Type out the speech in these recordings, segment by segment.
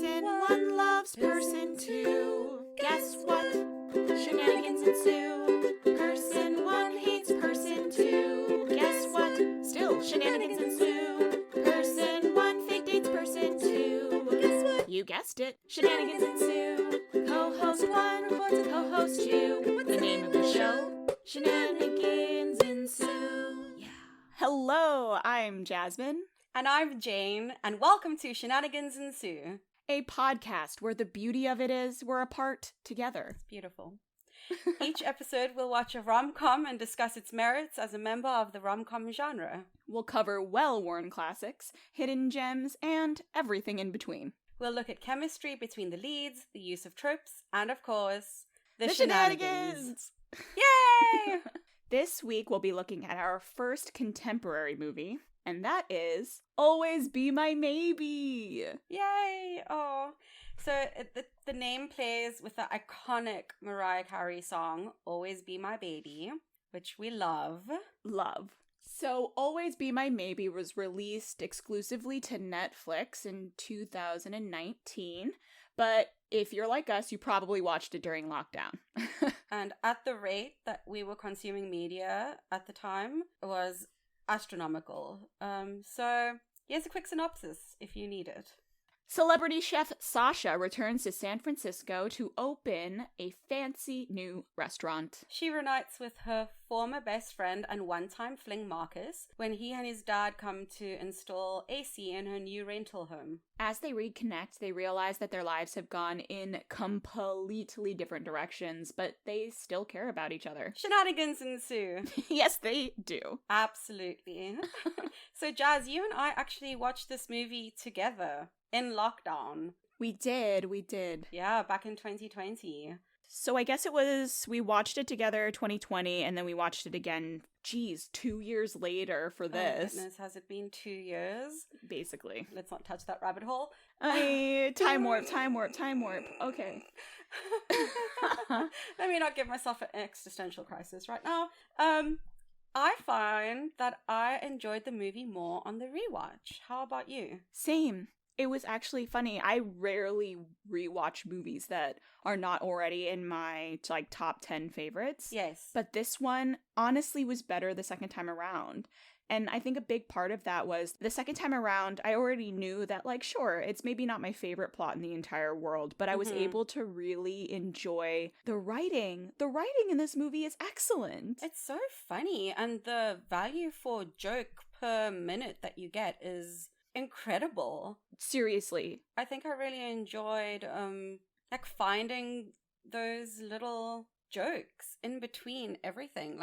Person one loves person two. Guess what? Shenanigans ensue. Person one hates person two. Guess what? Still shenanigans ensue. Person one fake dates person two. Guess what? You guessed it. Shenanigans ensue. Co-host one reports a co-host two. What's the name of the show? Shenanigans ensue. Yeah. Hello, I'm Jasmine. And I'm Jane, and welcome to Shenanigans Ensue. A podcast where the beauty of it is we're apart together. It's beautiful. Each episode we'll watch a rom-com and discuss its merits as a member of the rom-com genre. We'll cover well-worn classics, hidden gems, and everything in between. We'll look at chemistry between the leads, the use of tropes, and of course, the shenanigans! Yay! This week we'll be looking at our first contemporary movie, and that is Always Be My Maybe. Yay! Oh, so the name plays with the iconic Mariah Carey song, Always Be My Baby, which we love. Love. So Always Be My Maybe was released exclusively to Netflix in 2019, but if you're like us, you probably watched it during lockdown. And at the rate that we were consuming media at the time was astronomical. So here's a quick synopsis if you need it. Celebrity chef Sasha returns to San Francisco to open a fancy new restaurant. She reunites with her former best friend and one-time fling Marcus when he and his dad come to install AC in her new rental home. As they reconnect, they realize that their lives have gone in completely different directions, but they still care about each other. Shenanigans ensue. Yes, they do. Absolutely. So, Jazz, you and I actually watched this movie together. In lockdown. We did. Yeah, back in 2020. So I guess we watched it together 2020, and then we watched it again, 2 years later for this. Oh, goodness, has it been 2 years? Basically. Let's not touch that rabbit hole. Time warp. Okay. Let me not give myself an existential crisis right now. I find that I enjoyed the movie more on the rewatch. How about you? Same. It was actually funny. I rarely rewatch movies that are not already in my top 10 favorites. Yes. But this one honestly was better the second time around. And I think a big part of that was the second time around, I already knew that, sure, it's maybe not my favorite plot in the entire world, but I was able to really enjoy the writing. The writing in this movie is excellent. It's so funny. And the value for joke per minute that you get is incredible. Seriously. I think I really enjoyed finding those little jokes in between everything.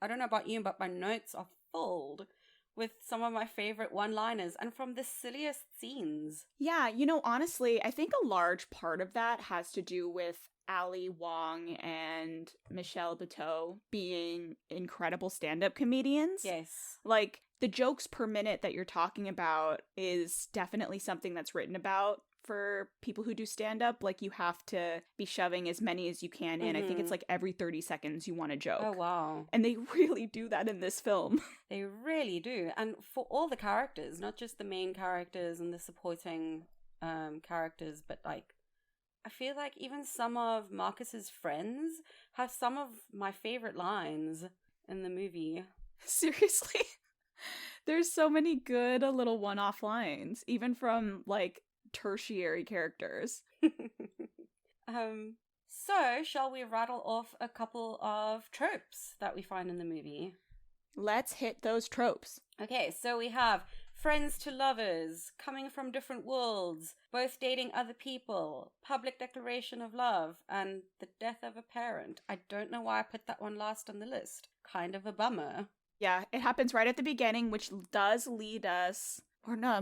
I don't know about you, but my notes are filled with some of my favorite one-liners and from the silliest scenes. Yeah, honestly, I think a large part of that has to do with Ali Wong and Michelle Buteau being incredible stand-up comedians. Yes. The jokes per minute that you're talking about is definitely something that's written about for people who do stand-up. You have to be shoving as many as you can in. I think it's every 30 seconds you want a joke. Oh, wow. And they really do that in this film. They really do. And for all the characters, not just the main characters and the supporting characters, but I feel like even some of Marcus's friends have some of my favorite lines in the movie. Seriously? There's so many good little one-off lines, even from, tertiary characters. So, shall we rattle off a couple of tropes that we find in the movie? Let's hit those tropes. Okay, so we have friends to lovers, coming from different worlds, both dating other people, public declaration of love, and the death of a parent. I don't know why I put that one last on the list. Kind of a bummer. Yeah, it happens right at the beginning, which does lead us... Or no,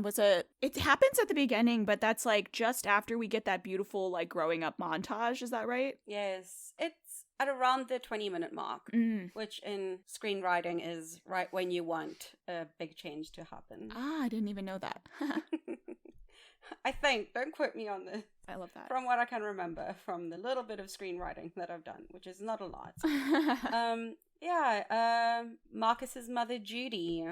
it happens at the beginning, but that's just after we get that beautiful growing up montage, is that right? Yes. It's at around the 20-minute mark, which in screenwriting is right when you want a big change to happen. Ah, I didn't even know that. I think, don't quote me on this. I love that. From what I can remember from the little bit of screenwriting that I've done, which is not a lot. Marcus's mother, Judy,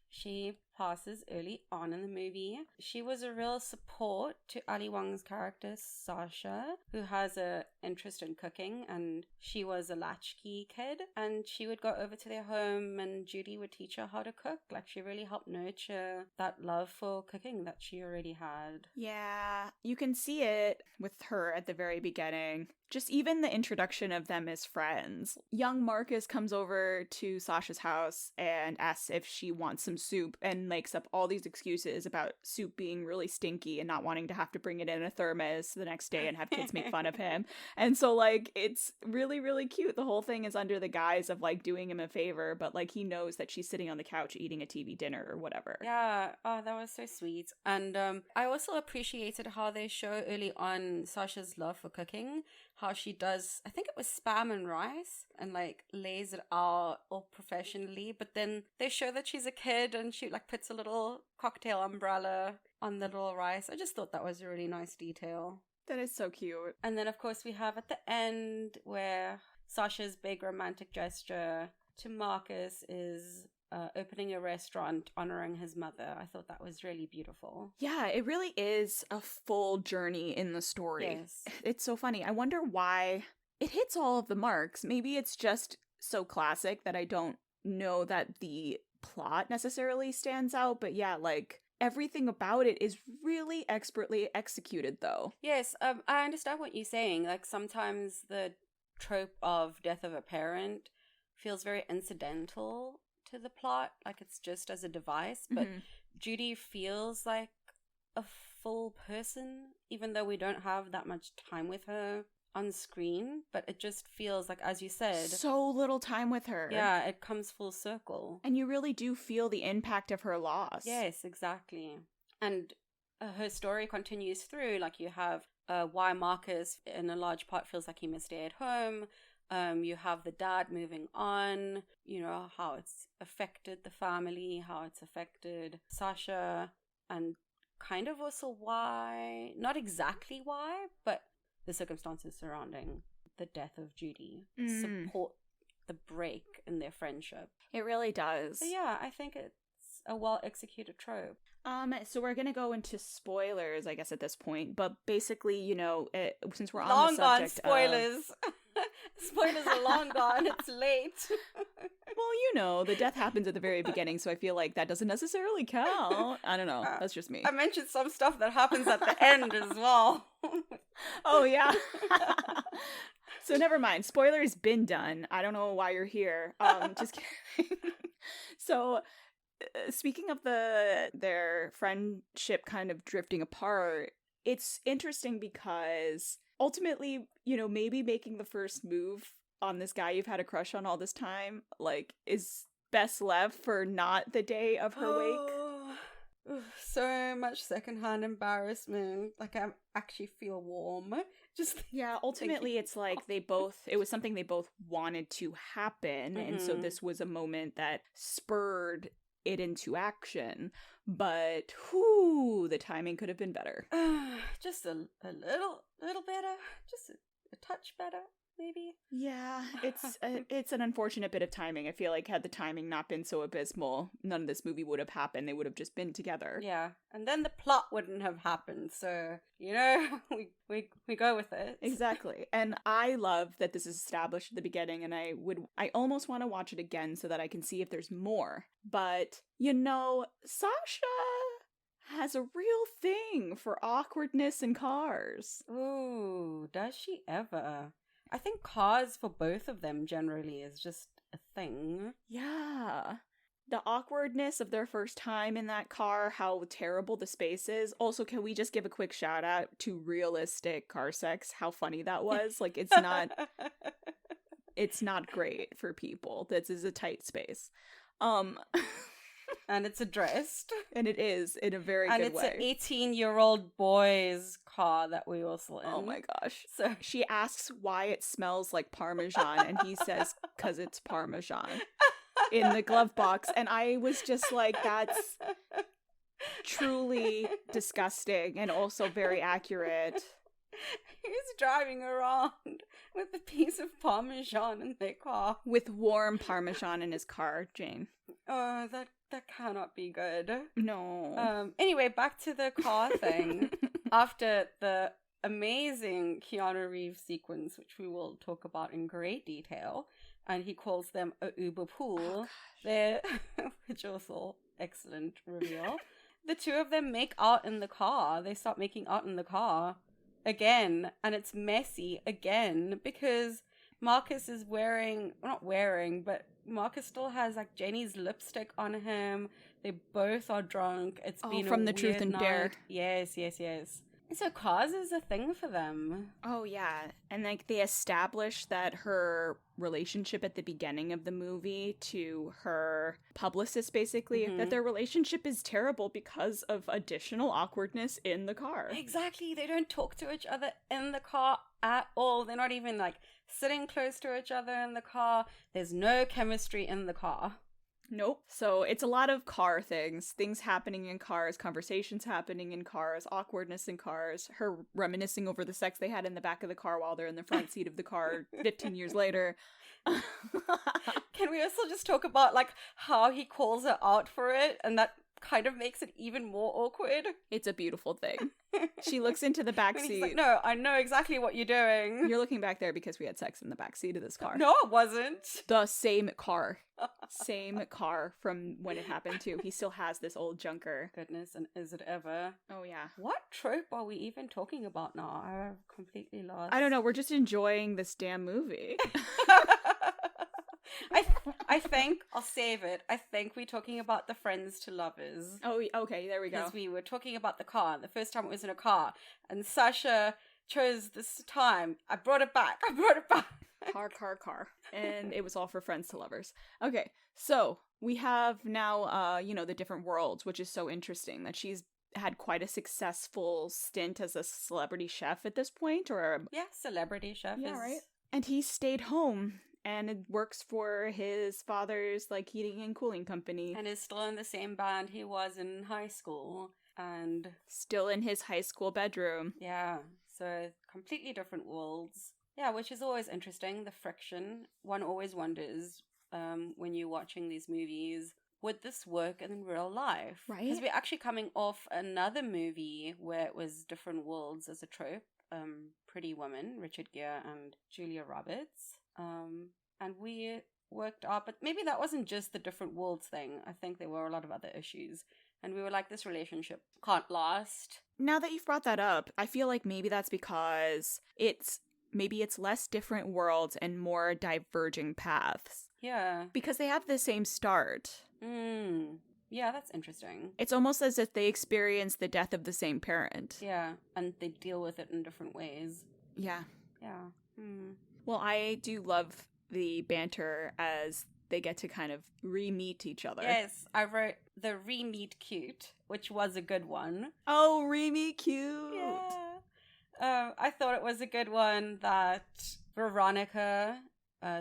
she passes early on in the movie. She was a real support to Ali Wong's character, Sasha, who has an interest in cooking, and she was a latchkey kid, and she would go over to their home and Judy would teach her how to cook. Like, she really helped nurture that love for cooking that she already had. Yeah, you can see it with her at the very beginning. Just even the introduction of them as friends. Young Marcus comes over to Sasha's house and asks if she wants some soup and makes up all these excuses about soup being really stinky and not wanting to have to bring it in a thermos the next day and have kids make fun of him. And so, like, it's really, really cute. The whole thing is under the guise of, like, doing him a favor, but, like, he knows that she's sitting on the couch eating a TV dinner or whatever. Yeah, oh, that was so sweet. And I also appreciated how they show early on Sasha's love for cooking. How she does, I think it was spam and rice, and like lays it out all professionally, but then they show that she's a kid and she like puts a little cocktail umbrella on the little rice. I just thought that was a really nice detail. That is so cute. And then of course we have at the end where Sasha's big romantic gesture to Marcus is opening a restaurant honoring his mother. I thought that was really beautiful. Yeah, it really is a full journey in the story. Yes. It's so funny. I wonder why it hits all of the marks. Maybe it's just so classic that I don't know that the plot necessarily stands out, but yeah, like everything about it is really expertly executed though. Yes, I understand what you're saying. Like sometimes the trope of death of a parent feels very incidental to the plot, like it's just as a device, but Judy feels like a full person, even though we don't have that much time with her on screen, but it just feels like, as you said, so little time with her. Yeah, it comes full circle. And you really do feel the impact of her loss. Yes, exactly. And her story continues through, like you have why Marcus in a large part feels like he must stay at home. You have the dad moving on, you know, how it's affected the family, how it's affected Sasha, and kind of also why, not exactly why, but the circumstances surrounding the death of Judy support the break in their friendship. It really does. So yeah, I think it's a well-executed trope. So we're gonna go into spoilers, I guess, at this point, but basically, you know, since we're on long the subject gone spoilers. Spoilers are long gone. It's late. Well, you know, the death happens at the very beginning, so I feel like that doesn't necessarily count. I don't know. That's just me. I mentioned some stuff that happens at the end as well. Oh, yeah. So never mind. Spoilers been done. I don't know why you're here. Just kidding. So speaking of their friendship kind of drifting apart, it's interesting because ultimately, you know, maybe making the first move on this guy you've had a crush on all this time, like, is best left for not the day of her wake. So much secondhand embarrassment. Like, I actually feel warm. Just yeah, ultimately it's like it was something they both wanted to happen, and so this was a moment that spurred it into action, but the timing could have been better. Just a little better, just a touch better, maybe. Yeah, it's an unfortunate bit of timing. I feel like had the timing not been so abysmal, none of this movie would have happened. They would have just been together. Yeah, and then the plot wouldn't have happened. So, you know, we go with it. Exactly. And I love that this is established at the beginning, and I almost want to watch it again so that I can see if there's more. But, you know, Sasha has a real thing for awkwardness in cars. Ooh, does she ever? I think cars for both of them generally is just a thing. Yeah. The awkwardness of their first time in that car, how terrible the space is. Also, can we just give a quick shout out to realistic car sex? How funny that was. Like, it's not great for people. This is a tight space. And it's addressed. And it is, in a very good way. And it's an 18-year-old boy's car that we also in. Oh my gosh. So she asks why it smells like Parmesan, and he says, 'cause it's Parmesan, in the glove box. And I was just like, that's truly disgusting and also very accurate. He's driving around with a piece of Parmesan in their car. With warm Parmesan in his car, Jane. Oh, that That cannot be good. No. Anyway, back to the car thing. After the amazing Keanu Reeves sequence, which we will talk about in great detail, and he calls them a Uber pool, which also excellent reveal. The two of them make out in the car. They start making out in the car again, and it's messy again because Marcus is but Marcus still has like Jenny's lipstick on him. They both are drunk. It's been from a the Truth weird and night. Dare. Yes. So cars is a thing for them. Oh, yeah. And like they establish that her relationship at the beginning of the movie to her publicist, basically, that their relationship is terrible because of additional awkwardness in the car. Exactly. They don't talk to each other in the car at all. They're not even like sitting close to each other in the car. There's no chemistry in the car. Nope. So it's a lot of car things happening in cars, conversations happening in cars, awkwardness in cars, her reminiscing over the sex they had in the back of the car while they're in the front seat of the car 15 years later. Can we also just talk about like how he calls her out for it, and that kind of makes it even more awkward? It's a beautiful thing. She looks into the back seat. He's like, no, I know exactly what you're doing. You're looking back there because we had sex in the back seat of this car. No, it wasn't. The same car. Same car from when it happened too. He still has this old junker. Goodness, and is it ever? Oh yeah. What trope are we even talking about now? I've completely lost. I don't know. We're just enjoying this damn movie. I think I'll save it. I think we're talking about the friends to lovers. Oh, okay. There we go. Because we were talking about the car. The first time it was in a car, and Sasha chose this time. I brought it back. Car. And it was all for friends to lovers. Okay, so we have now, the different worlds, which is so interesting that she's had quite a successful stint as a celebrity chef at this point, or yeah, celebrity chef. Yeah, right. And he stayed home and it works for his father's like heating and cooling company, and is still in the same band he was in high school, and still in his high school bedroom. Yeah, so completely different worlds. Yeah, which is always interesting, the friction. One always wonders when you're watching these movies, would this work in real life? Right. Because we're actually coming off another movie where it was different worlds as a trope. Pretty Woman, Richard Gere and Julia Roberts. And we worked out, but maybe that wasn't just the different worlds thing. I think there were a lot of other issues. And we were like, this relationship can't last. Now that you've brought that up, I feel like maybe that's because it's less different worlds and more diverging paths. Yeah. Because they have the same start. Yeah, that's interesting. It's almost as if they experience the death of the same parent. Yeah, and they deal with it in different ways. Yeah. Yeah. Well, I do love the banter as they get to kind of re-meet each other. Yes, I wrote the re-meet cute, which was a good one. Oh, re-meet cute! Yeah. I thought it was a good one that Veronica,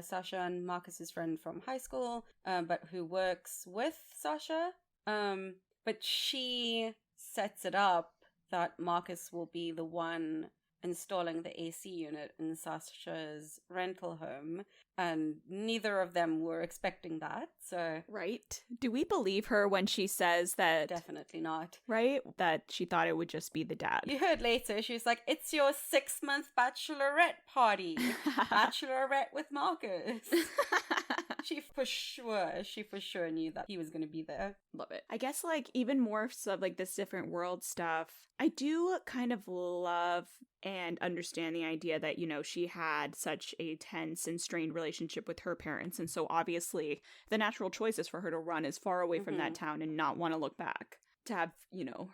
Sasha and Marcus's friend from high school, but who works with Sasha, but she sets it up that Marcus will be the one installing the AC unit in Sasha's rental home, and neither of them were expecting that, so... Right. Do we believe her when she says that... Definitely not. Right? That she thought it would just be the dad. You heard later, she was like, it's your 6-month bachelorette party. Bachelorette with Marcus. She for sure knew that he was going to be there. Love it. I guess, like, even more so, like, this different world stuff, I do kind of love and understand the idea that, she had such a tense and strained relationship with her parents, and so obviously the natural choice is for her to run as far away from that town and not want to look back. To have,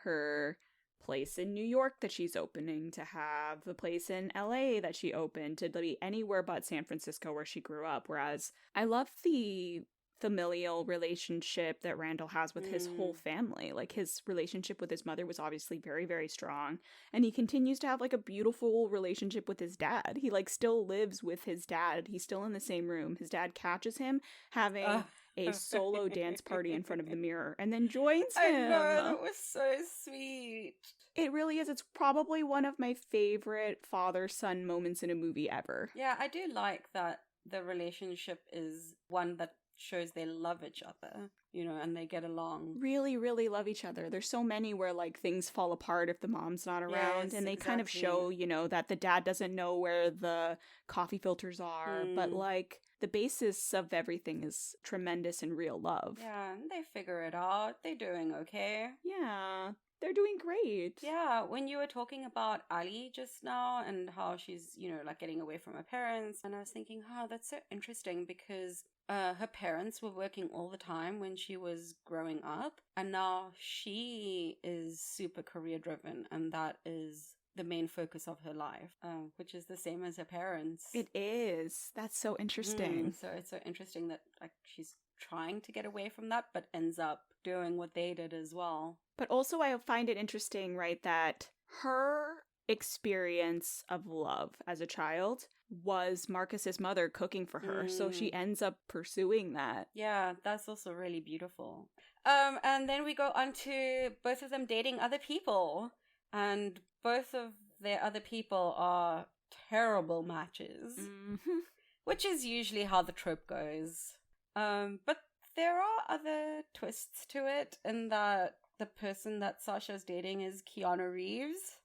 her place in New York that she's opening, to have the place in LA that she opened, to be anywhere but San Francisco where she grew up. Whereas I love the familial relationship that Randall has with his whole family. Like, his relationship with his mother was obviously very, very strong, and he continues to have like a beautiful relationship with his dad. He like still lives with his dad. He's still in the same room. His dad catches him having a solo dance party in front of the mirror and then joins him. I know, that was so sweet. It really is. It's probably one of my favorite father-son moments in a movie ever. Yeah, I do like that the relationship is one that shows they love each other, and they get along. Really, really love each other. There's so many where, like, things fall apart if the mom's not around. Yes, And they kind of exactly. show, that the dad doesn't know where the coffee filters are. But, Mm. like, the basis of everything is tremendous and real love. Yeah, and they figure it out. They're doing okay. Yeah, they're doing great. Yeah, when you were talking about Ali just now and how she's, like getting away from her parents, and I was thinking, that's so interesting because her parents were working all the time when she was growing up, and now she is super career driven, and that is the main focus of her life, which is the same as her parents. It is. That's so interesting. So it's so interesting that like she's trying to get away from that, but ends up doing what they did as well. But also I find it interesting, right, that her experience of love as a child was Marcus's mother cooking for her. So she ends up pursuing that. Yeah, that's also really beautiful. And then we go on to both of them dating other people. And both of their other people are terrible matches. Mm-hmm. Which is usually how the trope goes. But there are other twists to it in that the person that Sasha's dating is Keanu Reeves.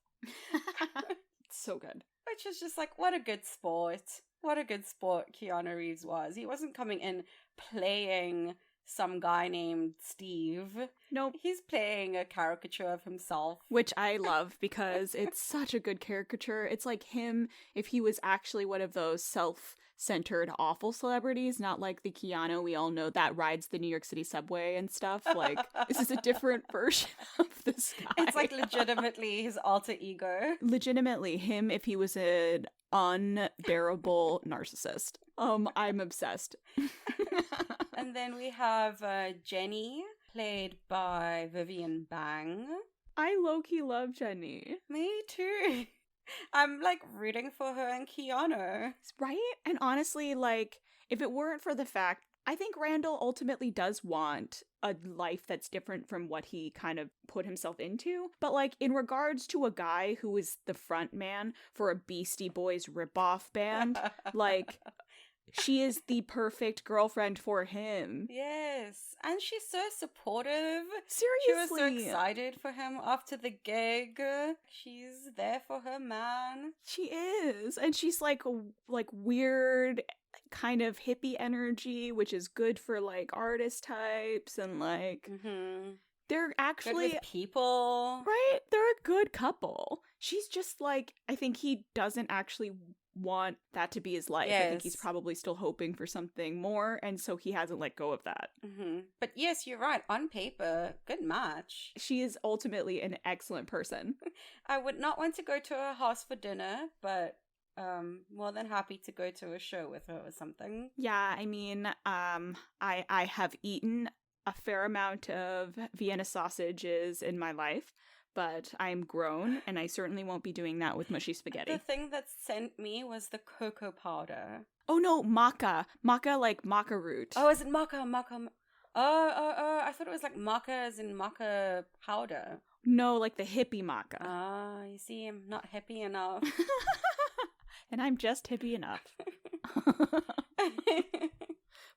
So good. Which is just like, what a good sport. What a good sport Keanu Reeves was. He wasn't coming in playing some guy named Steve. Nope. He's playing a caricature of himself. Which I love because it's such a good caricature. It's like him if he was actually one of those self-centered awful celebrities, not like the Keanu we all know that rides the New York City subway and stuff. Like, this is a different version of this guy. It's like legitimately his alter ego. Legitimately him if he was an unbearable narcissist. I'm obsessed. And then we have Jenny, played by Vivian Bang. I low-key love Jenny. Me too. I'm like rooting for her and Keanu. Right? And honestly, like, if it weren't for the fact, I think Randall ultimately does want a life that's different from what he kind of put himself into. But, like, in regards to a guy who is the front man for a Beastie Boys ripoff band, like, she is the perfect girlfriend for him. Yes. And she's so supportive. Seriously. She was so excited for him after the gig. She's there for her man. She is. And she's like weird kind of hippie energy, which is good for like artist types and like they're actually good with people. Right? They're a good couple. She's just like, I think he doesn't actually want that to be his life. Yes. I think he's probably still hoping for something more, and so he hasn't let go of that. But yes, you're right. On paper, good match. She is ultimately an excellent person. I would not want to go to her house for dinner, but more than happy to go to a show with her or something. Yeah, I mean, I have eaten a fair amount of Vienna sausages in my life, but I'm grown, and I certainly won't be doing that with mushy spaghetti. The thing that sent me was the cocoa powder. Oh no, maca. Maca like maca root. Oh, is it maca? Oh, I thought it was like maca as in maca powder. No, like the hippie maca. Ah, you see, I'm not hippie enough. And I'm just hippie enough.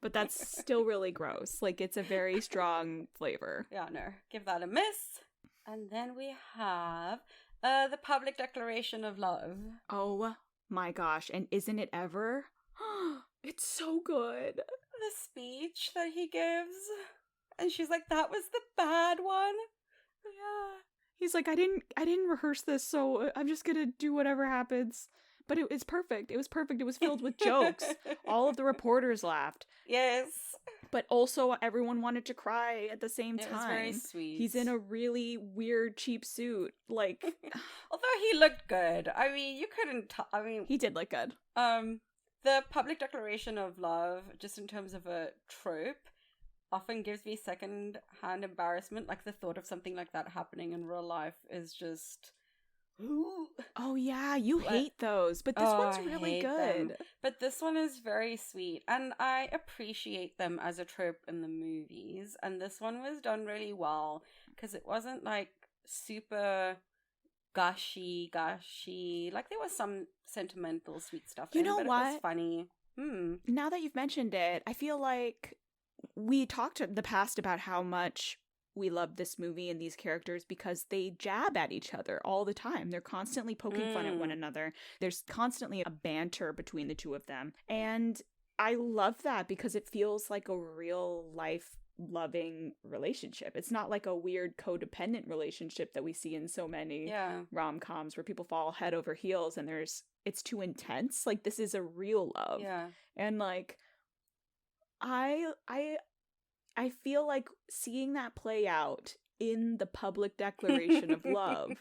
But that's still really gross. Like, it's a very strong flavor. Yeah, no, give that a miss. And then we have the public declaration of love. Oh my gosh, and isn't it ever? It's so good. The speech that he gives. And she's like, that was the bad one. Yeah. He's like, I didn't rehearse this, so I'm just gonna do whatever happens. But it was perfect. It was perfect. It was filled with jokes. All of the reporters laughed. Yes. But also everyone wanted to cry at the same time. It was very sweet. He's in a really weird, cheap suit. Like, although he looked good. I mean, you couldn't he did look good. The public declaration of love, just in terms of a trope, often gives me second-hand embarrassment. Like, the thought of something like that happening in real life is just... Ooh. Oh yeah, you hate those, but this one's really good. Them. But this one is very sweet, and I appreciate them as a trope in the movies. And this one was done really well because it wasn't like super gushy. Like, there was some sentimental, sweet stuff. You know but what? It was funny. Now that you've mentioned it, I feel like we talked in the past about how much we love this movie and these characters because they jab at each other all the time. They're constantly poking fun at one another. There's constantly a banter between the two of them. And I love that because it feels like a real life loving relationship. It's not like a weird codependent relationship that we see in so many rom-coms where people fall head over heels and it's too intense. Like, this is a real love. Yeah. And like I feel like seeing that play out in the public declaration of love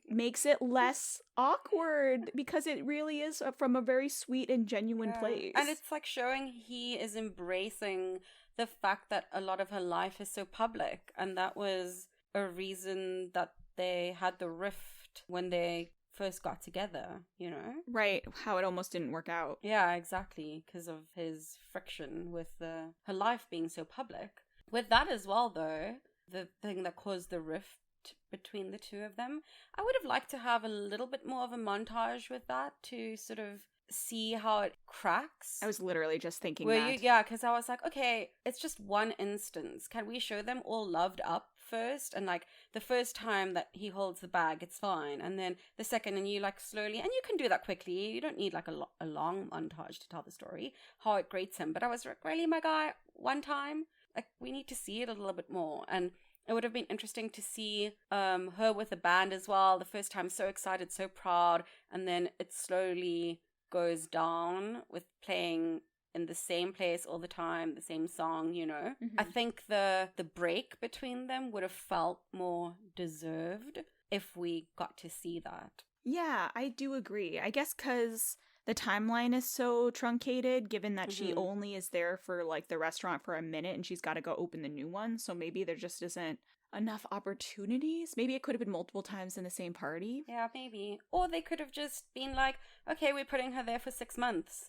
makes it less awkward because it really is from a very sweet and genuine place. And it's like showing he is embracing the fact that a lot of her life is so public, and that was a reason that they had the rift when they first got together, you know? Right, how it almost didn't work out. Yeah, exactly, because of his friction with her life being so public. With that as well, though, the thing that caused the rift between the two of them, I would have liked to have a little bit more of a montage with that to sort of see how it cracks. I was literally just thinking that. Yeah, because I was like, okay, it's just one instance. Can we show them all loved up first? And like the first time that he holds the bag, it's fine. And then the second, and you like slowly, and you can do that quickly. You don't need like a long montage to tell the story, how it grates him. But I was like, really, my guy, one time? Like, we need to see it a little bit more. And it would have been interesting to see her with the band as well. The first time, so excited, so proud. And then it slowly goes down with playing in the same place all the time, the same song, you know. I think the break between them would have felt more deserved if we got to see that. Yeah, I do agree. I guess because the timeline is so truncated, given that she only is there for like the restaurant for a minute and she's got to go open the new one. So maybe there just isn't enough opportunities. Maybe it could have been multiple times in the same party. Yeah, maybe. Or they could have just been like, okay, we're putting her there for 6 months.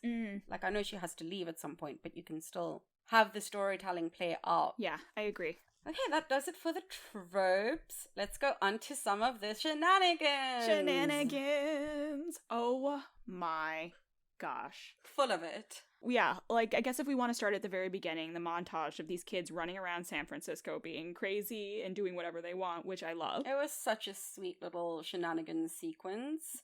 Like, I know she has to leave at some point, but you can still have the storytelling play out. Yeah, I agree. Okay, that does it for the tropes. Let's go on to some of the shenanigans. Shenanigans! Oh my gosh. Full of it. Yeah, like, I guess if we want to start at the very beginning, the montage of these kids running around San Francisco being crazy and doing whatever they want, which I love. It was such a sweet little shenanigans sequence.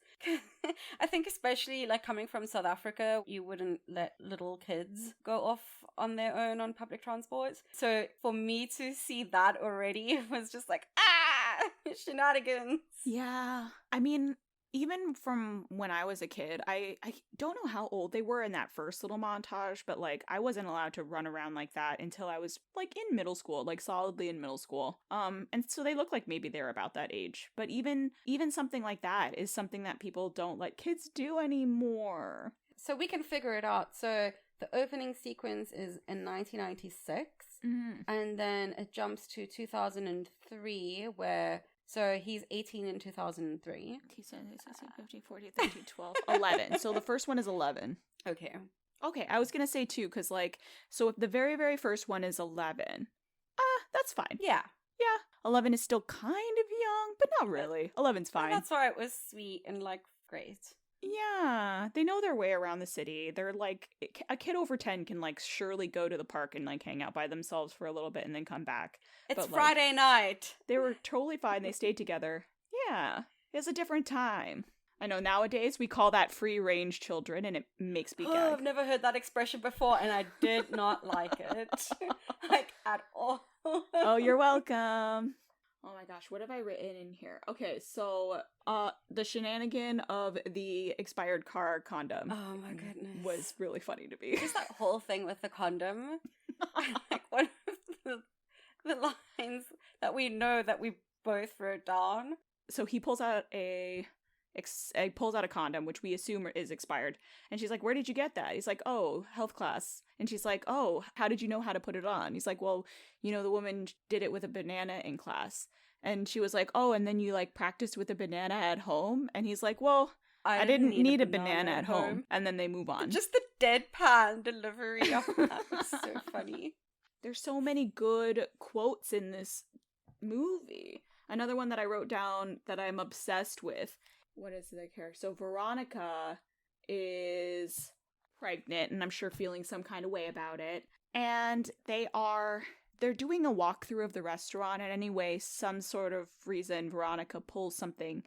I think especially, like, coming from South Africa, you wouldn't let little kids go off on their own on public transport. So for me to see that already was just like, shenanigans. Yeah, I mean, even from when I was a kid, I don't know how old they were in that first little montage, but like I wasn't allowed to run around like that until I was like in middle school, like solidly in middle school. And so they look like maybe they're about that age. But even something like that is something that people don't let kids do anymore. So we can figure it out. So the opening sequence is in 1996, and then it jumps to 2003 where... So he's 18 in 2003. 15, 14, 13, 12, 11. So the first one is 11. Okay, I was going to say 2 because, like, so if the very, very first one is 11, that's fine. Yeah. 11 is still kind of young, but not really. 11's fine. That's why it was sweet and, like, great. Yeah, they know their way around the city. They're like, a kid over 10 can like surely go to the park and like hang out by themselves for a little bit and then come back. It's but, Friday night. They were totally fine. They stayed together. Yeah, it was a different time. I know nowadays we call that free range children and it makes me gag. I've never heard that expression before and I did not like it. Like, at all. Oh, you're welcome. Oh my gosh, what have I written in here? Okay, so the shenanigan of the expired car condom. Oh my goodness. Was really funny to me. Just that whole thing with the condom. Like one of the lines that we know that we both wrote down. So he pulls out a condom, which we assume is expired. And she's like, where did you get that? He's like, oh, health class. And she's like, oh, how did you know how to put it on? He's like, well, you know, the woman did it with a banana in class. And she was like, oh, and then you like practiced with a banana at home? And he's like, well, I didn't need a banana at home. And then they move on. Just the deadpan delivery of that was so funny. There's so many good quotes in this movie. Another one that I wrote down that I'm obsessed with. What is the character? So Veronica is pregnant and I'm sure feeling some kind of way about it. And they're doing a walkthrough of the restaurant, and anyway, some sort of reason Veronica pulls something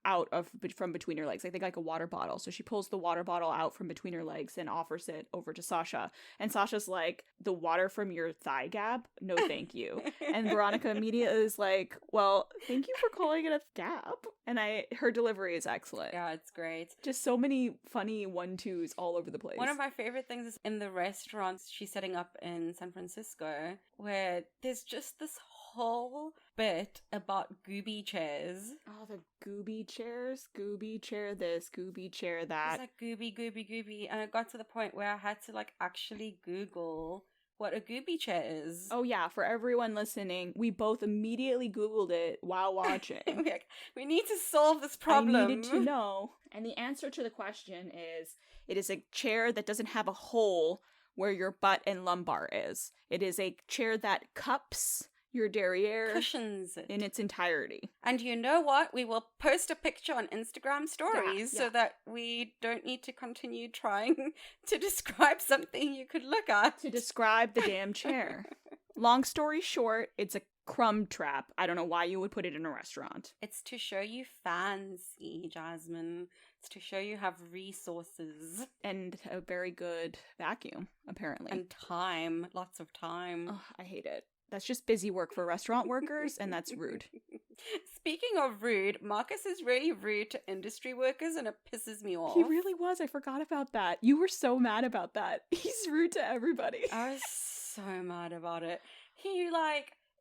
out from between her legs. I think like a water bottle. So she pulls the water bottle out from between her legs and offers it over to Sasha. And Sasha's like, the water from your thigh gap? No, thank you. And Veronica immediately is like, well, thank you for calling it a gap. And her delivery is excellent. Yeah, it's great. Just so many funny 1-2s all over the place. One of my favorite things is in the restaurants she's setting up in San Francisco, where there's just this whole bit about Gubi chairs. Oh, the Gubi chairs. Gubi chair this, Gubi chair that. It's like Gubi. And it got to the point where I had to like actually Google what a Gubi chair is. Oh yeah, for everyone listening, we both immediately Googled it while watching. We need to solve this problem. I needed to know. And the answer to the question is, it is a chair that doesn't have a hole where your butt and lumbar is. It is a chair that cups your derriere, cushions it in its entirety. And you know what? We will post a picture on Instagram stories so that we don't need to continue trying to describe something you could look at. To describe the damn chair. Long story short, it's a crumb trap. I don't know why you would put it in a restaurant. It's to show you fancy, Jasmine. It's to show you have resources. And a very good vacuum, apparently. And time. Lots of time. Oh, I hate it. That's just busy work for restaurant workers, and that's rude. Speaking of rude, Marcus is really rude to industry workers, and it pisses me off. He really was. I forgot about that. You were so mad about that. He's rude to everybody. I was so mad about it. He,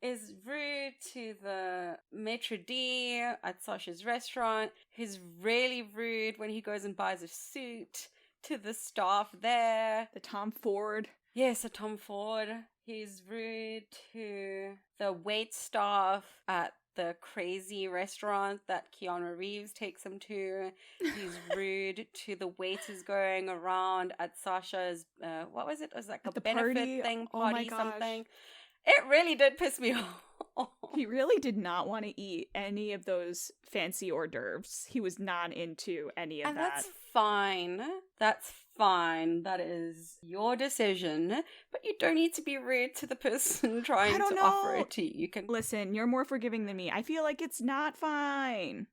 is rude to the maitre d' at Sasha's restaurant. He's really rude when he goes and buys a suit to the staff there. The Tom Ford. Yes, a Tom Ford. He's rude to the wait staff at the crazy restaurant that Keanu Reeves takes him to. He's rude to the waiters going around at Sasha's, what was it? It was like at a benefit thing, party, something. It really did piss me off. He really did not want to eat any of those fancy hors d'oeuvres. He was not into any of that. And that's fine. That's fine. That is your decision. But you don't need to be rude to the person trying to offer it to you. You can listen, you're more forgiving than me. I feel like it's not fine.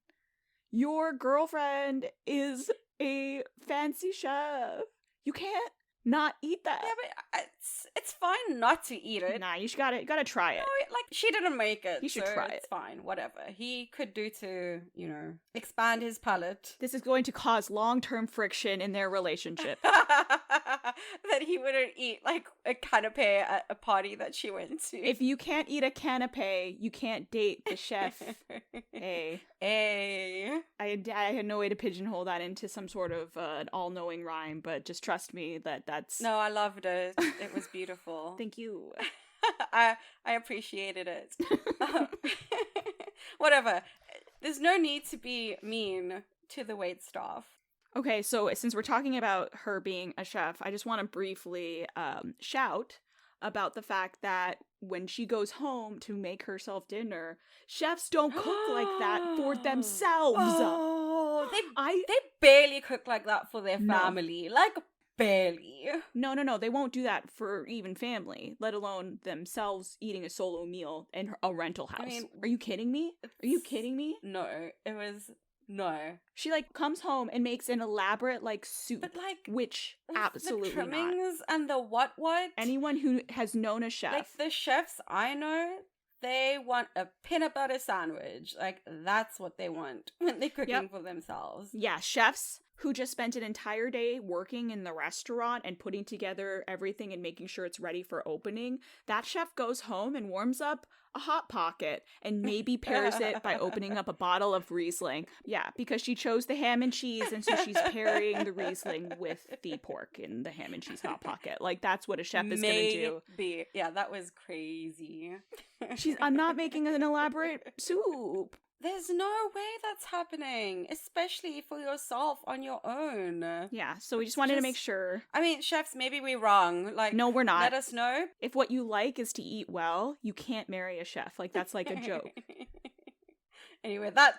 Your girlfriend is a fancy chef. You can't not eat that. Yeah, but it's fine not to eat it. Nah, you gotta try it. No, she didn't make it. You should try it. It's fine, whatever. He could do to, expand his palate. This is going to cause long-term friction in their relationship. That he wouldn't eat a canapé at a party that she went to. If you can't eat a canapé, you can't date the chef. I had no way to pigeonhole that into some sort of an all-knowing rhyme, but just trust me that's... No, I loved it. It was beautiful. Thank you. I appreciated it. Whatever. There's no need to be mean to the wait staff. Okay, so since we're talking about her being a chef, I just want to briefly shout about the fact that when she goes home to make herself dinner, chefs don't cook like that for themselves. Oh, they barely cook like that for their family. No. Barely. No, they won't do that for even family, let alone themselves eating a solo meal in a rental house. I mean, are you kidding me? No, it was... No. She comes home and makes an elaborate soup, but which absolutely the trimmings not. And the what? Anyone who has known a chef, the chefs I know, they want a peanut butter sandwich. That's what they want when they're cooking for themselves. Yeah, chefs who just spent an entire day working in the restaurant and putting together everything and making sure it's ready for opening. That chef goes home and warms up a Hot Pocket and maybe pairs it by opening up a bottle of Riesling. Yeah, because she chose the ham and cheese, and so she's pairing the Riesling with the pork in the ham and cheese Hot Pocket. That's what a chef is going to do. Yeah, that was crazy. I'm not making an elaborate soup. There's no way that's happening, especially for yourself on your own. Yeah, so we just wanted to make sure. I mean, chefs, maybe we're wrong. No, we're not. Let us know. If what you like is to eat well, you can't marry a chef. That's a joke. Anyway, that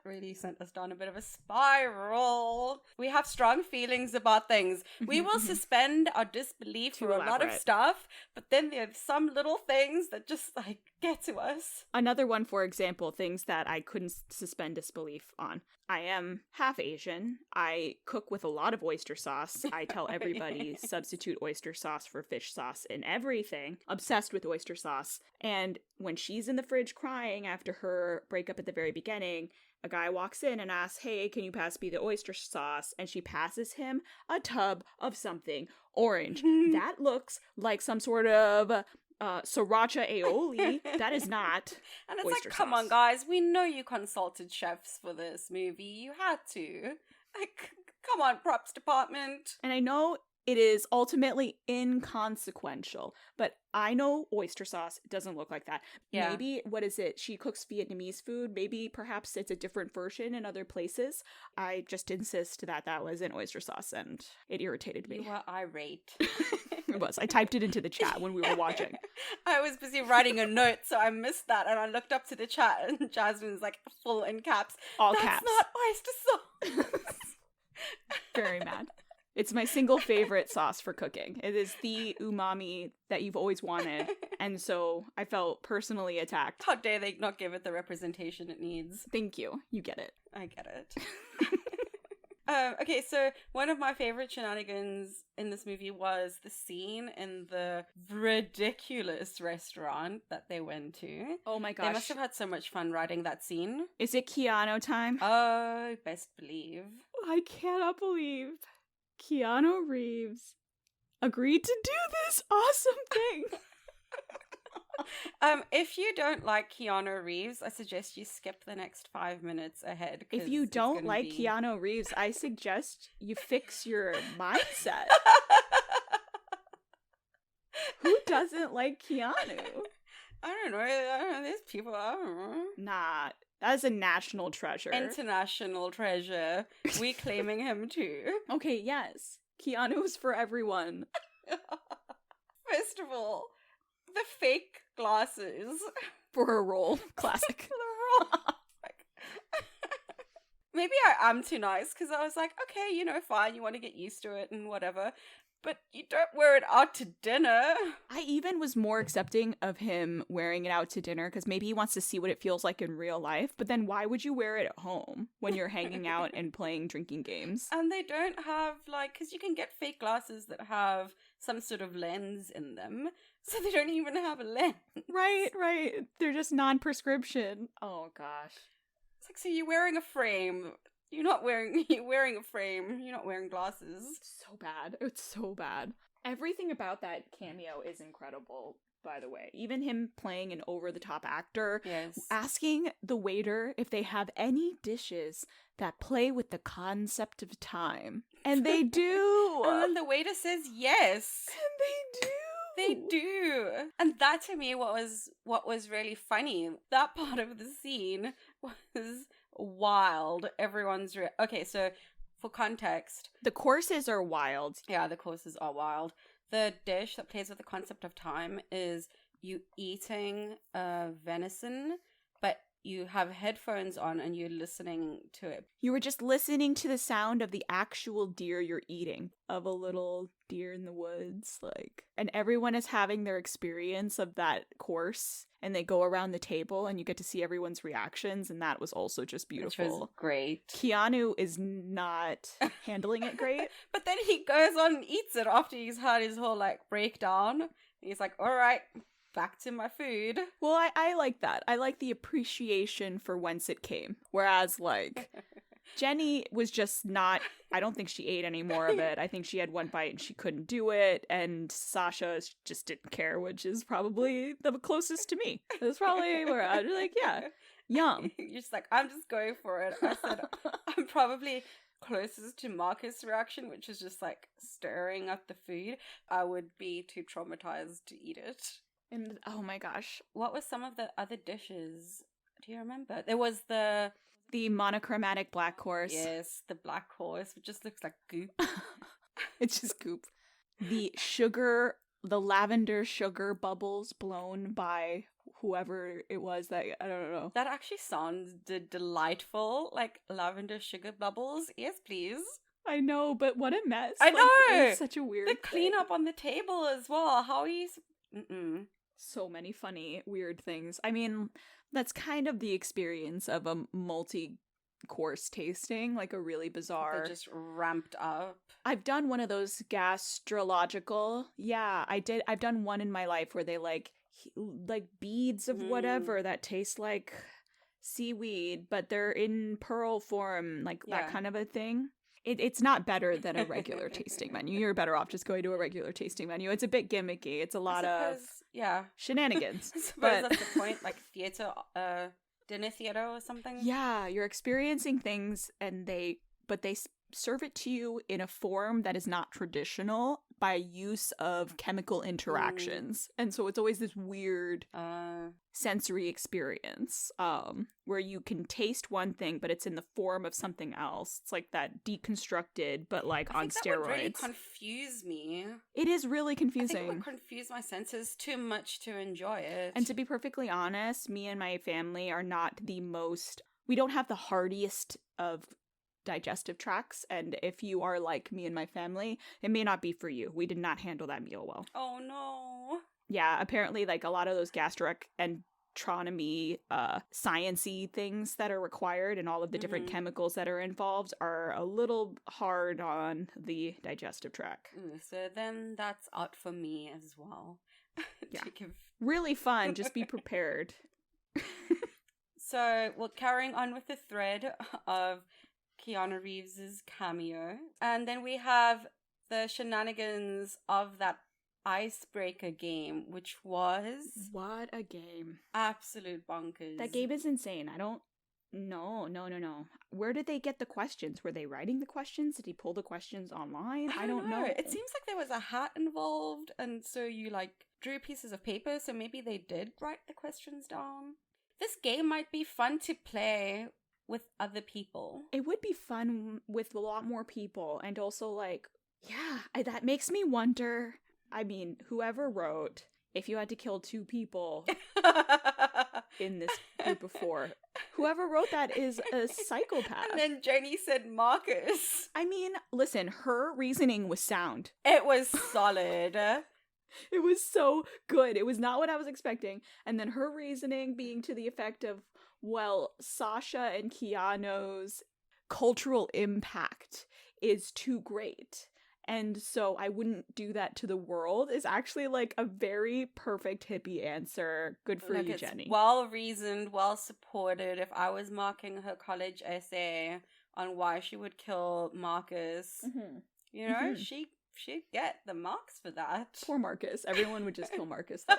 really sent us down a bit of a spiral. We have strong feelings about things. We will suspend our disbelief Too for a lot of elaborate. stuff, but then there's some little things that just like get to us. Another one, for example, things that I couldn't suspend disbelief on. I am half Asian. I cook with a lot of oyster sauce. I tell everybody substitute oyster sauce for fish sauce in everything. Obsessed with oyster sauce. And when she's in the fridge crying after her breakup at the very beginning, a guy walks in and asks, "Hey, can you pass me the oyster sauce?" And she passes him a tub of something orange. That looks like some sort of sriracha aioli. That is not And it's oyster like, come sauce. on, guys, we know you consulted chefs for this movie. You had to. Like, come on, props department. And I know it is ultimately inconsequential, but I know oyster sauce doesn't look like that. Yeah. Maybe, what is it? She cooks Vietnamese food. Maybe perhaps it's a different version in other places. I just insist that that was an oyster sauce, and it irritated me. You were irate. It was. I typed it into the chat when we were watching. I was busy writing a note, so I missed that, and I looked up to the chat, and Jasmine's like full in caps. All That's caps. not oyster sauce. Very mad. It's my single favorite sauce for cooking. It is the umami that you've always wanted. And so I felt personally attacked. How dare they not give it the representation it needs? Thank you. You get it. I get it. Okay, so one of my favorite shenanigans in this movie was the scene in the ridiculous restaurant that they went to. Oh my They gosh. must have had so much fun writing that scene. Is it Keanu time? Oh, best believe. I cannot believe Keanu Reeves agreed to do this awesome thing. If you don't like Keanu Reeves, I suggest you skip the next 5 minutes ahead. If 'cause you it's don't gonna like be- Keanu Reeves, I suggest you fix your mindset. Who doesn't like Keanu? I don't know. There's people. I don't know. Nah, that is a national treasure. International treasure. We claiming him too. Okay, yes. Keanu's for everyone. First of all, the fake glasses. For a role. Classic. Maybe I am too nice because I was like, okay, fine, you want to get used to it and whatever, but you don't wear it out to dinner. I even was more accepting of him wearing it out to dinner because maybe he wants to see what it feels like in real life, but then why would you wear it at home when you're hanging out and playing drinking games? And they don't have, because you can get fake glasses that have some sort of lens in them, so they don't even have a lens. Right. They're just non-prescription. Oh, gosh. It's like, so you're wearing a frame. You're wearing a frame. You're not wearing glasses. So bad. It's so bad. Everything about that cameo is incredible, by the way. Even him playing an over-the-top actor. Yes. Asking the waiter if they have any dishes that play with the concept of time. And they do! And then the waiter says yes. And they do! They do. And that to me what was really funny. That part of the scene was wild. Everyone's okay, so for context, The courses are wild. yeah, the courses are wild. The dish that plays with the concept of time is you eating venison, but you have headphones on and you're listening to it. You were just listening to the sound of the actual deer you're eating, of a little deer in the woods, and everyone is having their experience of that course, and they go around the table and you get to see everyone's reactions, and that was also just beautiful. Which was great. Keanu is not handling it great. But then he goes on and eats it after he's had his whole breakdown. He's like, all right, back to my food. Well, I like that. I like the appreciation for whence it came. Whereas, Jenny was just not, I don't think she ate any more of it. I think she had one bite and she couldn't do it. And Sasha just didn't care, which is probably the closest to me. That's probably where I was like, yeah, yum. You're just like, I'm just going for it. I said, I'm probably closest to Marcus' reaction, which is just staring at the food. I would be too traumatized to eat it. And oh my gosh. What was some of the other dishes? Do you remember? There was the monochromatic black horse. Yes, the black horse, which just looks like goop. It's just goop. The lavender sugar bubbles blown by whoever it was that, I don't know. That actually sounds delightful, like lavender sugar bubbles. Yes, please. I know, but what a mess. I know! It was such a weird The thing. cleanup on the table as well. How are you... Mm-mm. So many funny, weird things. I mean, that's kind of the experience of a multi-course tasting, like a really bizarre... They're just ramped up. I've done one of those gastrological... Yeah, I've done one in my life where they like beads of whatever that taste like seaweed, but they're in pearl form, like that kind of a thing. It's not better than a regular tasting menu. You're better off just going to a regular tasting menu. It's a bit gimmicky. It's a lot of shenanigans. I suppose that's the point, like theater, dinner theater or something. Yeah, you're experiencing things, but they serve it to you in a form that is not traditional by use of chemical interactions. And so it's always this weird sensory experience where you can taste one thing, but it's in the form of something else. It's like that deconstructed, but like on steroids. That would really confuse me. It is really confusing. I think it would confuse my senses too much to enjoy it. And to be perfectly honest, me and my family are not we don't have the hardiest of digestive tracts, and if you are like me and my family, it may not be for you. We did not handle that meal well. Oh no. Yeah, apparently like a lot of those gastric and gastronomy science-y things that are required and all of the different chemicals that are involved are a little hard on the digestive tract. So then that's out for me as well. Yeah. Really fun, just be prepared. So we're carrying on with the thread of Keanu Reeves' cameo. And then we have the shenanigans of that icebreaker game, which was... What a game. Absolute bonkers. That game is insane. I don't... No. Where did they get the questions? Were they writing the questions? Did he pull the questions online? I don't know. It seems like there was a hat involved, and so you, like, drew pieces of paper, so maybe they did write the questions down. This game might be fun to play with other people. It would be fun with a lot more people, and also, like, yeah, that makes me wonder, I mean, whoever wrote, if you had to kill 2 people in this group of 4, whoever wrote that is a psychopath. And then Janie said Marcus. I mean, listen, her reasoning was sound. It was solid. It was so good. It was not what I was expecting. And then her reasoning being to the effect of, well, Sasha and Keanu's cultural impact is too great, and so I wouldn't do that to the world, is actually like a very perfect hippie answer. Good for you, Jenny. Well reasoned, well supported. If I was marking her college essay on why she would kill Marcus, you know, she'd get the marks for that. Poor Marcus. Everyone would just kill Marcus, though.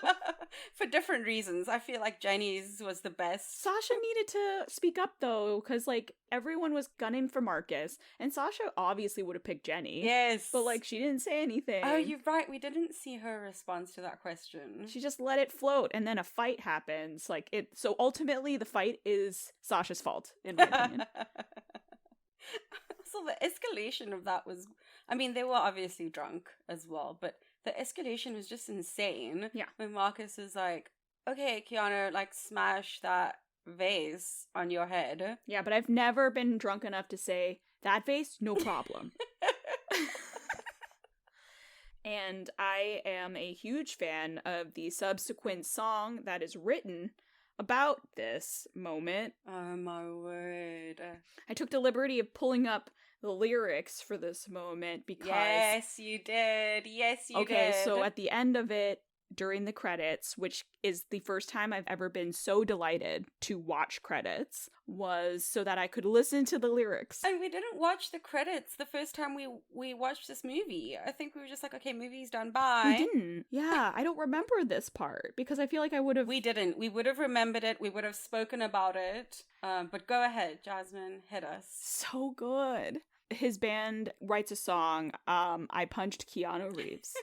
For different reasons. I feel like Janie's was the best. Sasha needed to speak up, though, because, like, everyone was gunning for Marcus, and Sasha obviously would have picked Jenny. Yes. But, like, she didn't say anything. Oh, you're right. We didn't see her response to that question. She just let it float, and then a fight happens. So ultimately, the fight is Sasha's fault, in my opinion. So the escalation of that was... I mean, they were obviously drunk as well, but the escalation was just insane. Yeah. When Marcus is like, okay, Keanu, like, smash that vase on your head. Yeah, but I've never been drunk enough to say, that vase, no problem. And I am a huge fan of the subsequent song that is written about this moment. Oh, my word. I took the liberty of pulling up the lyrics for this moment because... Yes, you did. Yes, you did. Okay, so at the end of it, during the credits, which is the first time I've ever been so delighted to watch credits, was so that I could listen to the lyrics. And we didn't watch the credits the first time we watched this movie. I think we were just like, okay, movie's done, bye. We didn't. Yeah, I don't remember this part because I feel like I would have... We didn't. We would have remembered it. We would have spoken about it. But go ahead, Jasmine, hit us. So good. His band writes a song, I Punched Keanu Reeves.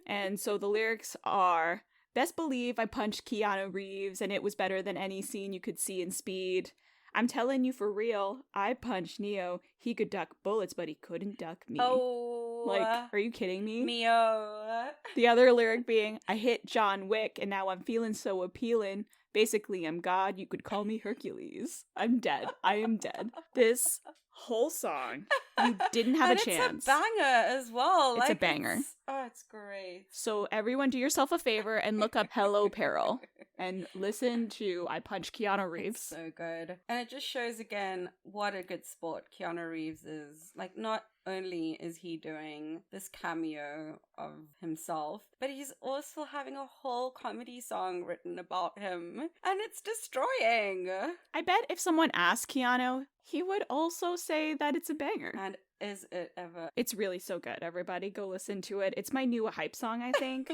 And so the lyrics are, best believe I punched Keanu Reeves and it was better than any scene you could see in Speed. I'm telling you for real, I punched Neo. He could duck bullets, but he couldn't duck me. Oh, Like, are you kidding me? Mio. The other lyric being, I hit John Wick and now I'm feeling so appealing. Basically, I'm God. You could call me Hercules. I'm dead. I am dead. This whole song, you didn't have And a chance. It's a banger as well. It's a banger. It's great. So everyone do yourself a favor and look up Hello Peril and listen to I Punch Keanu Reeves. It's so good. And it just shows again what a good sport Keanu Reeves is. Like, not only is he doing this cameo of himself, but he's also having a whole comedy song written about him. And it's destroying. I bet if someone asked Keanu, he would also say that it's a banger. And is it ever? It's really so good. Everybody go listen to it. It's my new hype song, I think.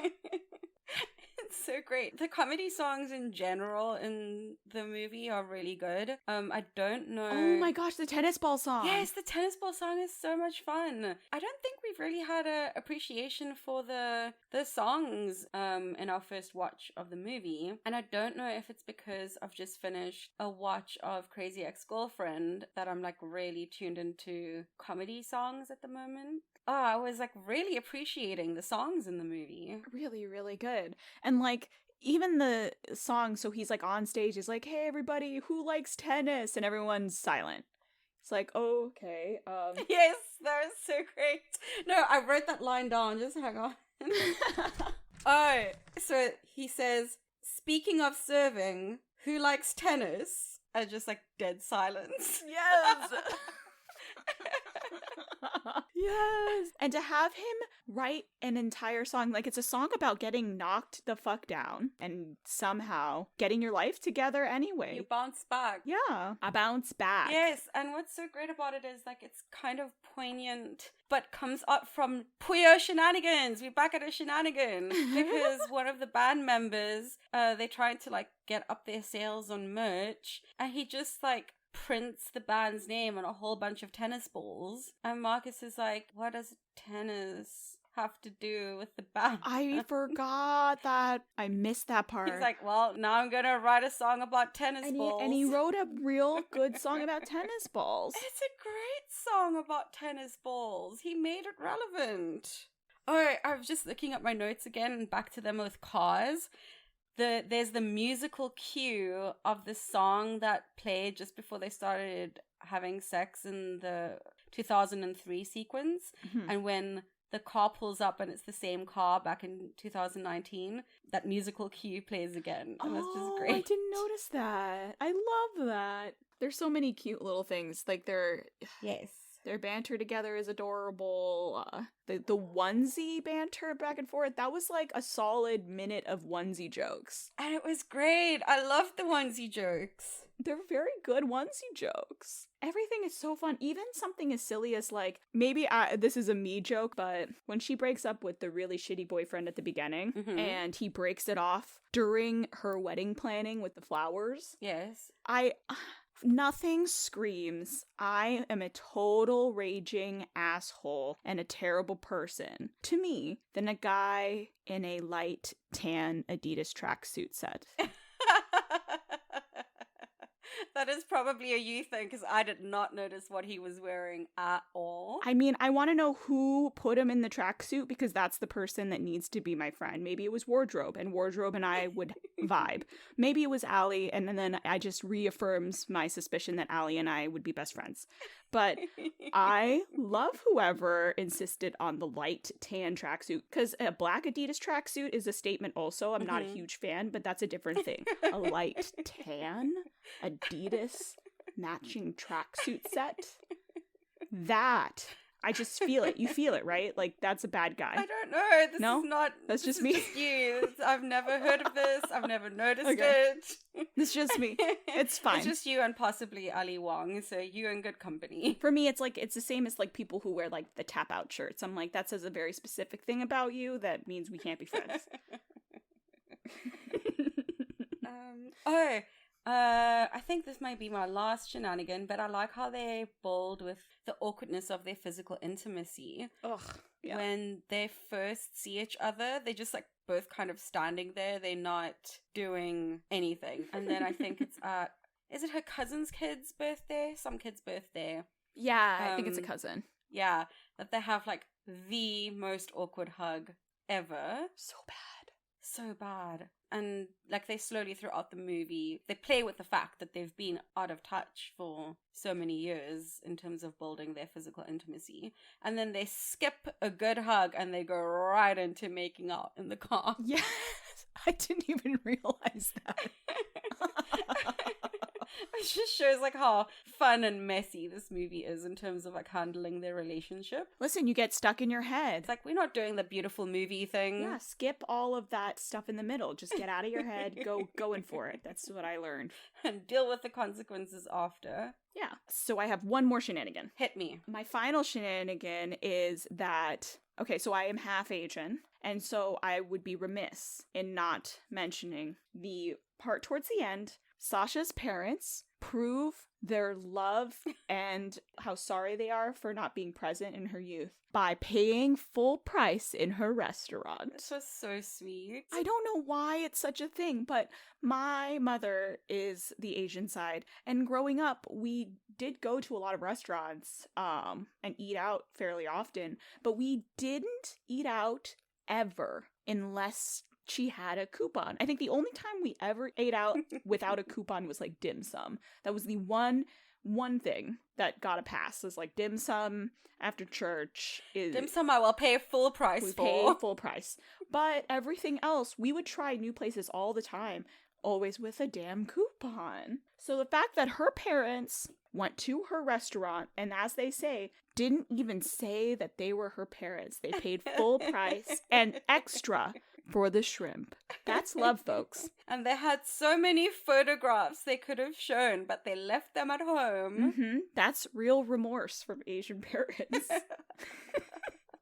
It's so great. The comedy songs in general in the movie are really good. I don't know. Oh my gosh, the tennis ball song. Yes, the tennis ball song is so much fun. I don't think we've really had a appreciation for the songs in our first watch of the movie. And I don't know if it's because I've just finished a watch of Crazy Ex-Girlfriend that I'm like really tuned into comedy songs at the moment. Oh, I was like really appreciating the songs in the movie. Really, really good. And like even the song, so he's like on stage, is like, hey everybody, who likes tennis? And everyone's silent. It's like, okay. Yes, that was so great. No, I wrote that line down. Just hang on. Oh, so he says, speaking of serving, who likes tennis? And just like dead silence. Yes. Yes. And to have him write an entire song, like it's a song about getting knocked the fuck down and somehow getting your life together anyway. You bounce back. Yeah, I bounce back. Yes, and what's so great about it is like it's kind of poignant, but comes up from pure shenanigans. We're back at a shenanigan because one of the band members, they tried to like get up their sales on merch, and he just like prints the band's name on a whole bunch of tennis balls. And Marcus is like, what does tennis have to do with the band? I forgot that. I missed that part. He's like, well, now I'm gonna write a song about tennis balls. And he wrote a real good song about tennis balls. It's a great song about tennis balls. He made it relevant. Oh, I was just looking at my notes again and back to them with cars. There's the musical cue of the song that played just before they started having sex in the 2003 sequence. Mm-hmm. And when the car pulls up and it's the same car back in 2019, that musical cue plays again. And that's just great. I didn't notice that. I love that. There's so many cute little things. Like Yes. Their banter together is adorable. The onesie banter back and forth, that was like a solid minute of onesie jokes. And it was great. I loved the onesie jokes. They're very good onesie jokes. Everything is so fun. Even something as silly as like, maybe this is a me joke, but when she breaks up with the really shitty boyfriend at the beginning, Mm-hmm. and he breaks it off during her wedding planning with the flowers. Yes. Nothing screams, I am a total raging asshole and a terrible person to me than a guy in a light tan Adidas tracksuit set. That is probably a you thing, because I did not notice what he was wearing at all. I mean, I want to know who put him in the tracksuit, because that's the person that needs to be my friend. Maybe it was Wardrobe, and Wardrobe and I would vibe. Maybe it was Allie, and then I just reaffirms my suspicion that Allie and I would be best friends. But I love whoever insisted on the light tan tracksuit, because a black Adidas tracksuit is a statement also. I'm not a huge fan, but that's a different thing. A light tan Adidas matching tracksuit set? That, I just feel it. You feel it, right? Like, that's a bad guy. I don't know. This No? is not... That's this just is me? Just you. I've never heard of this. I've never noticed Okay. it. It's just me. It's fine. It's just you and possibly Ali Wong, so you're in good company. For me, it's like, it's the same as like people who wear like the tap out shirts. I'm like, that says a very specific thing about you that means we can't be friends. I think this might be my last shenanigan, but I like how they're bold with the awkwardness of their physical intimacy. Ugh. Yeah. When they first see each other, they're just like both kind of standing there. They're not doing anything. And then I think it's is it her cousin's kid's birthday? Some kid's birthday. Yeah, I think it's a cousin. Yeah, that they have like the most awkward hug ever. So bad. So bad. And like they slowly throughout the movie, they play with the fact that they've been out of touch for so many years in terms of building their physical intimacy. And then they skip a good hug and they go right into making out in the car. Yes, I didn't even realize that. It just shows like how fun and messy this movie is in terms of like handling their relationship. Listen, you get stuck in your head. It's like, we're not doing the beautiful movie thing. Yeah, skip all of that stuff in the middle. Just get out of your head, going for it. That's what I learned. And deal with the consequences after. Yeah. So I have one more shenanigan. Hit me. My final shenanigan is that, okay, so I am half Asian, and so I would be remiss in not mentioning the part towards the end. Sasha's parents prove their love and how sorry they are for not being present in her youth by paying full price in her restaurant. This was so sweet. I don't know why it's such a thing, but my mother is the Asian side, and growing up, we did go to a lot of restaurants and eat out fairly often, but we didn't eat out ever unless she had a coupon. I think the only time we ever ate out without a coupon was like dim sum. That was the one thing that got a pass. Was like dim sum after church. Dim sum I will pay full price we for. pay full price. But everything else, we would try new places all the time, always with a damn coupon. So the fact that her parents went to her restaurant and, as they say, didn't even say that they were her parents. They paid full price and extra for the shrimp. That's love, folks. And they had so many photographs they could have shown, but they left them at home. Mm-hmm. That's real remorse from Asian parents.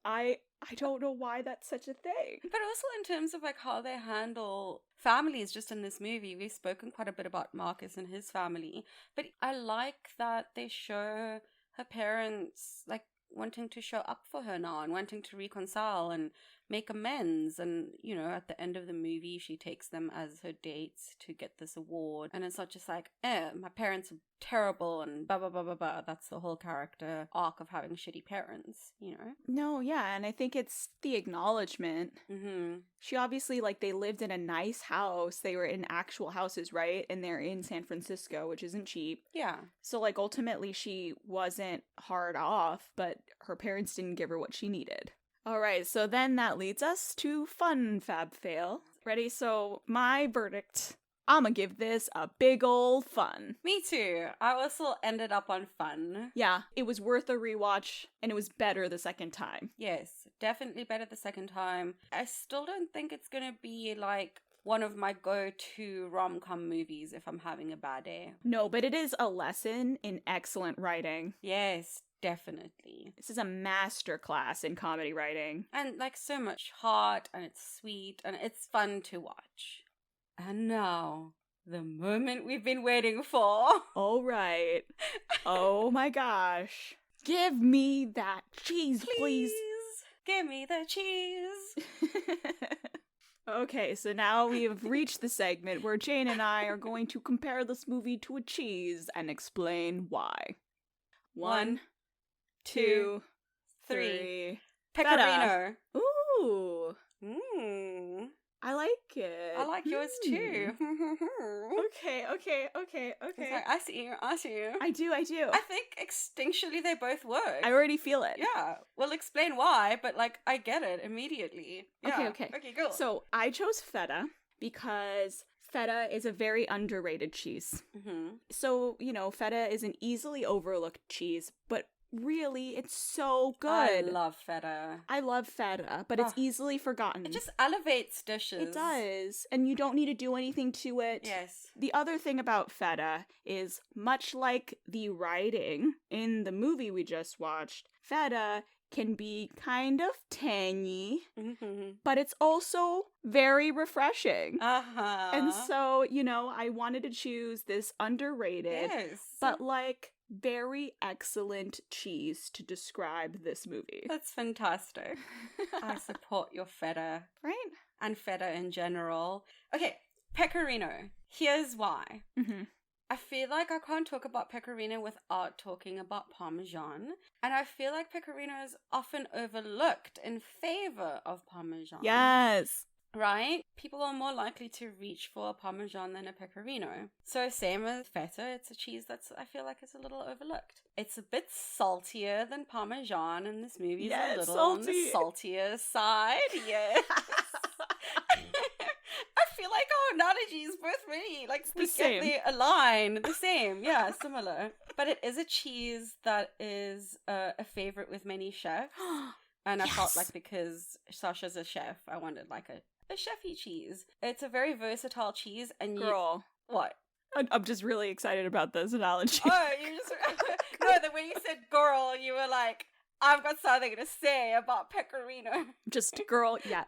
I don't know why that's such a thing. But also in terms of like how they handle families just in this movie, we've spoken quite a bit about Marcus and his family, but I like that they show her parents like wanting to show up for her now and wanting to reconcile and make amends. And, you know, at the end of the movie, she takes them as her dates to get this award. And it's not just like, my parents are terrible and blah, blah, blah, blah, blah. That's the whole character arc of having shitty parents, you know? No, yeah, and I think it's the acknowledgement. Mm-hmm. She obviously, like, they lived in a nice house. They were in actual houses, right? And they're in San Francisco, which isn't cheap. Yeah. So, like, ultimately, she wasn't hard off, but her parents didn't give her what she needed. All right, so then that leads us to fun fab fail. Ready? So my verdict, I'm gonna give this a big ol' fun. Me too. I also ended up on fun. Yeah, it was worth a rewatch, and it was better the second time. Yes, definitely better the second time. I still don't think it's gonna be like one of my go-to rom-com movies if I'm having a bad day. No, but it is a lesson in excellent writing. Yes, definitely. This is a masterclass in comedy writing. And like so much heart, and it's sweet, and it's fun to watch. And now, the moment we've been waiting for. All right. Oh my gosh. Give me that cheese, please. Give me the cheese. Okay, so now we have reached the segment where Jane and I are going to compare this movie to a cheese and explain why. 1, 2, 3. Pecorino. Ooh, I like it. I like yours too. Okay. It's like, I see you. I do. I think instinctually they both work. I already feel it. Yeah. We'll explain why, but like I get it immediately. Yeah. Okay, go. So I chose feta because feta is a very underrated cheese. Mm-hmm. So, you know, feta is an easily overlooked cheese, but really, it's so good. I love feta. But it's easily forgotten. It just elevates dishes. It does. And you don't need to do anything to it. Yes. The other thing about feta is, much like the writing in the movie we just watched, feta can be kind of tangy, but it's also very refreshing. Uh-huh. And so, you know, I wanted to choose this underrated, but like very excellent cheese to describe this movie. That's fantastic. I support your feta. Right? And feta in general. Okay, pecorino. Here's why. Mm-hmm. I feel like I can't talk about pecorino without talking about Parmesan. And I feel like pecorino is often overlooked in favor of Parmesan. Yes. Right? People are more likely to reach for a Parmesan than a pecorino. So same with feta, it's a cheese that's, I feel like, it's a little overlooked. It's a bit saltier than Parmesan, and this movie is Yeah, a it's little on the salty. saltier side. Yes. I feel like our analogies both really, like, the same. they align. The same, yeah, similar. But it is a cheese that is a favorite with many chefs. And I felt Yes. like because Sasha's a chef, I wanted like a chefy cheese. It's a very versatile cheese, and Girl. what? I'm just really excited about this analogy. Oh, you just no. Then when you said girl, you were like, I've got something to say about pecorino. Just girl, yes.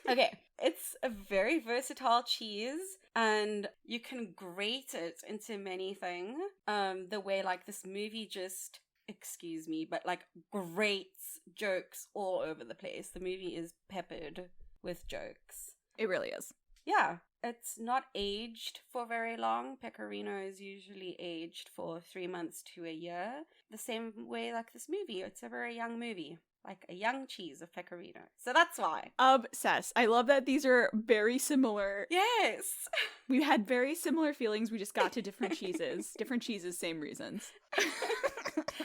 Okay, it's a very versatile cheese, and you can grate it into many things. The way like this movie just, excuse me, but like grates jokes all over the place. The movie is peppered with jokes. It really is. Yeah, it's not aged for very long. Pecorino is usually aged for 3 months to a year. The same way like this movie. It's a very young movie. Like a young cheese of pecorino. So that's why. Obsessed. I love that these are very similar. Yes. We had very similar feelings. We just got to different cheeses. Different cheeses, same reasons.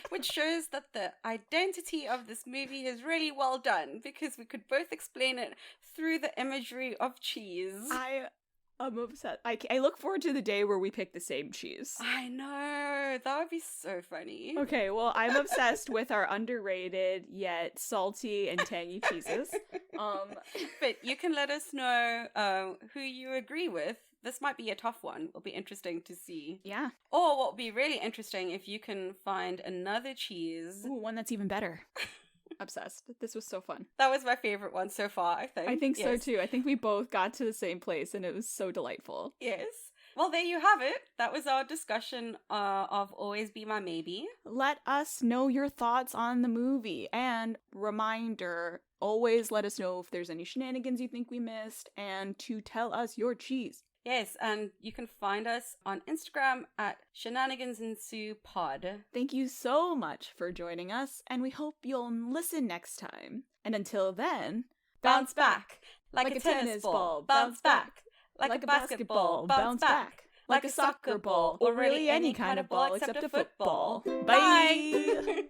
Which shows that the identity of this movie is really well done, because we could both explain it through the imagery of cheese. I am obsessed. I look forward to the day where we pick the same cheese. I know. That would be so funny. Okay, well, I'm obsessed with our underrated yet salty and tangy cheeses. But you can let us know who you agree with. This might be a tough one. It'll be interesting to see. Yeah. Or what would be really interesting if you can find another cheese. Ooh, one that's even better. Obsessed. This was so fun. That was my favorite one so far, I think. I think so Yes. too. I think we both got to the same place and it was so delightful. Yes. Well, there you have it. That was our discussion of Always Be My Maybe. Let us know your thoughts on the movie. And reminder, always let us know if there's any shenanigans you think we missed and to tell us your cheese. Yes, and you can find us on Instagram at shenanigansensupod. Thank you so much for joining us, and we hope you'll listen next time. And until then, Bounce back. Like a tennis ball. Bounce back. Like a basketball. Bounce back. Like a soccer ball. or really any kind of ball except a football. Bye. Bye!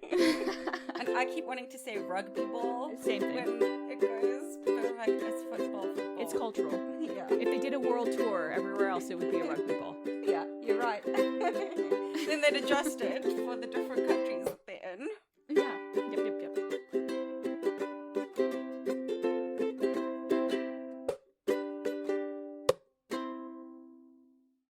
And I keep wanting to say rugby ball. Same thing. When it goes, but like it's football. It's cultural. Yeah. If they did a world tour everywhere else, it would be a rugby ball. Yeah, you're right. Then they'd adjust it for